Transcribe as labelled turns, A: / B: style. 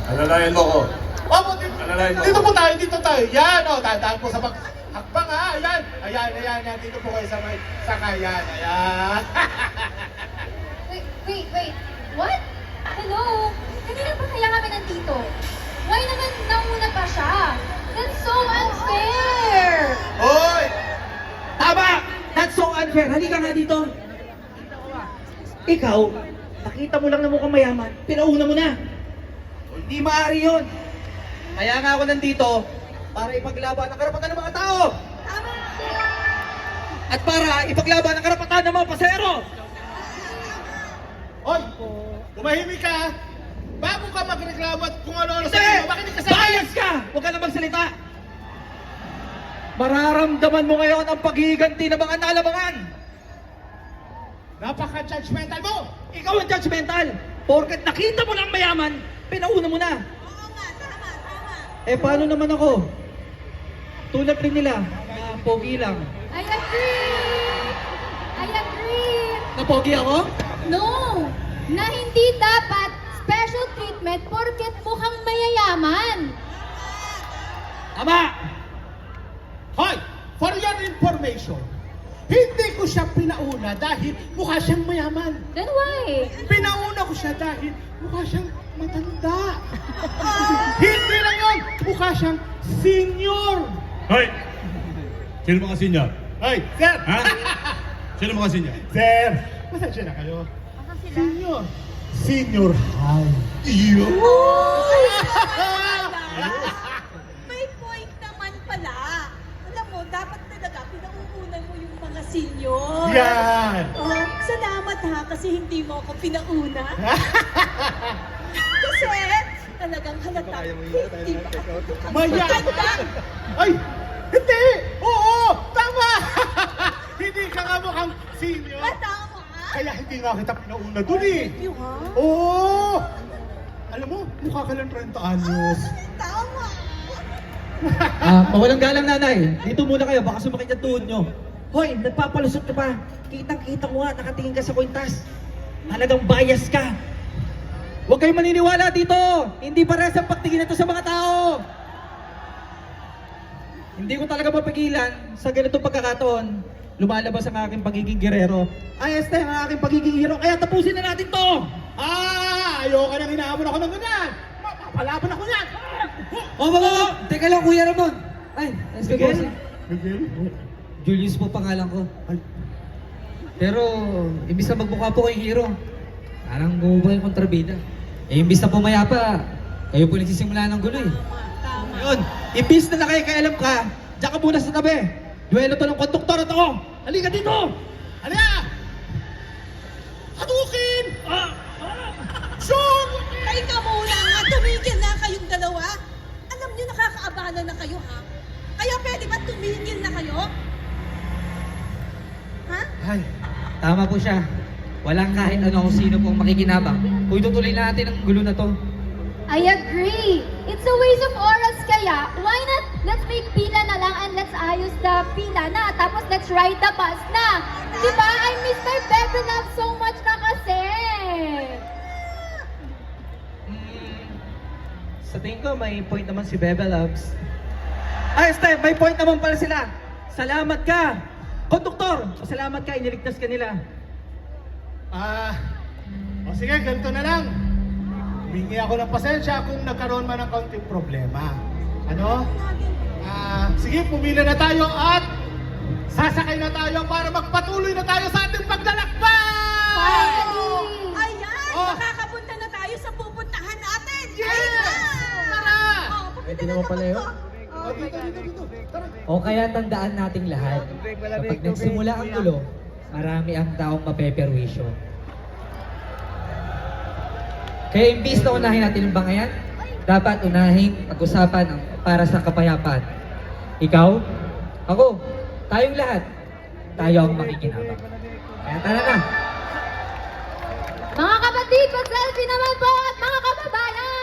A: Alalayan mo ko.
B: Opo, dito,
A: Alalayan mo
B: dito
A: ko.
B: po tayo, dito tayo. Yan, o, dadaan po sa hakbang, ha? Ayan, ayan, ayan, ayan. Dito po kayo sa may sakayan, ayan.
C: Wait. What? Hello? Kanina pa kaya kami nandito? Why naman nauna pa siya? That's so unfair!
B: Hoy!
D: Tama! That's so unfair. Halika nga dito. Ikaw, nakita mo lang na mukhang mayaman, pinauna mo na. Hindi maaari yun. Kaya nga ako nandito para ipaglaban ang karapatan ng mga tao.
C: Tama!
D: At para ipaglaban ang karapatan ng mga pasero.
B: Hoy! Tumahimik ka, ha? Bago ka magreklamo at kung ano-ano
D: Hindi!
B: sa makinig ka sa akin!
D: Bias ka! Huwag ka na magsalita. Mararamdaman mo ngayon ang paghihiganti ng mga nalamangan.
B: Napaka-judgmental mo!
D: Ikaw ang judgmental. Porket nakita mo lang mayaman, pinauna mo na.
C: Oo nga, tama.
D: Eh paano naman ako? Tulad rin nila, na pogi lang.
C: I agree!
D: Napogi ako?
C: No! Na hindi dapat special treatment porket mukhang mayayaman!
D: Tama!
B: Hoy! For your information, hindi ko siya pinauna dahil mukha siyang mayaman.
C: Then why?
B: Pinauna ko siya dahil mukha siyang matanda. Hindi lang yun! Mukha siyang senior!
A: Hoy! Sino mga senior?
B: Hoy, sir!
A: Ha? Sino mga senior?
B: Sir! Pasensya na kayo. Senior! Senior high. Iyo!
E: May point naman pala. Alam mo, dapat talaga pinauunan mo yung mga senior.
B: Yan!
E: Oh, salamat ha, kasi hindi mo ako pinauna. Kasi talagang halata, hindi pa ako
B: Maya!
E: maganda.
B: Ay! Hindi! Oo! Tama! Hindi ka nga mukhang senior.
E: Tama.
B: Kaya hindi nga kita pinauna dun eh.
E: Thank you ha.
B: Oo! Alam mo, mukha ka lang 30 anyos.
E: Tama.
D: Mawalang galang nanay. Dito muna kayo, baka sumakit ang tuhod nyo. Hoy, nagpapalusot ka pa. Kitang-kita ko nga, nakatingin ka sa kwintas. Talagang bias ka. Huwag kayong maniniwala dito. Hindi pares ang pagtingin nito sa mga tao. Hindi ko talaga mapigilan sa ganitong pagkakataon. Lumalabas ang aking pagiging gerero. Ay, este, ang aking pagiging hero. Kaya tapusin na natin to.
B: Ayoko nang hinahamon ako ng ganyan. Mapapalaban ako yan.
D: Oh, teka lang, Kuya Ramon. Ay,
B: Miguel? Miguel?
D: Julius po pangalan ko.
B: Ay,
D: Pero, imbis na magmukha po kayong hero, parang bumubuo yung kontrabida. Eh, imbis na pumayapa, kayo po nagsisimula ng gulo eh.
E: Tama.
D: Yun, imbis na nakikailam ka, diyan ka muna sa tabi. Duelo to ng konduktor at ako. Halika dito!
B: Halika! Hatukin! Sean!
E: Teka muna nga, tumigil na kayong dalawa. Alam niyo, nakakaabala na kayo ha. Kaya pwede ba tumigil na kayo? Ha?
D: Ay, tama po siya. Walang kahit ano kung sino pong makikinabang. Kung itutuloy natin ang gulo na to.
C: I agree! It's a waste of oras kaya. Why not? Let's make pila na lang and let's ayos the pila na. Tapos let's ride the bus na. Diba? I miss my Bebe Love so much na kasi.
D: Sa tingin ko, may point naman si Bebe Loves. Ay, Steph, may point naman pala sila. Salamat ka! Konduktor! Salamat ka, iniligtas ka nila.
B: O sige, ganito na lang. Humingi ako ng pasensya kung nagkaroon man ng kaunting problema. Ano? Sige, pumila na tayo at sasakay na tayo para magpatuloy na tayo sa ating paglalakbay!
E: Ayan!
B: Oh.
E: Makakapunta na tayo sa pupuntahan natin!
B: Yes! Tara!
E: Oh, pupunta na
D: naman pala
E: naman
D: yun.
E: to. Oh,
B: Dito. Tara.
F: O kaya tandaan nating lahat, kapag nagsimula ang gulo, marami ang taong mapeperwisyo. Kaya imbis na unahin natin ang bangayan, dapat unahin pag-usapan ang para sa kapayapaan. Ikaw, ako, tayong lahat, tayo ang makikinabang. Kaya tara na!
C: Mga kapatid, mag-selfie naman po at mga kababayan!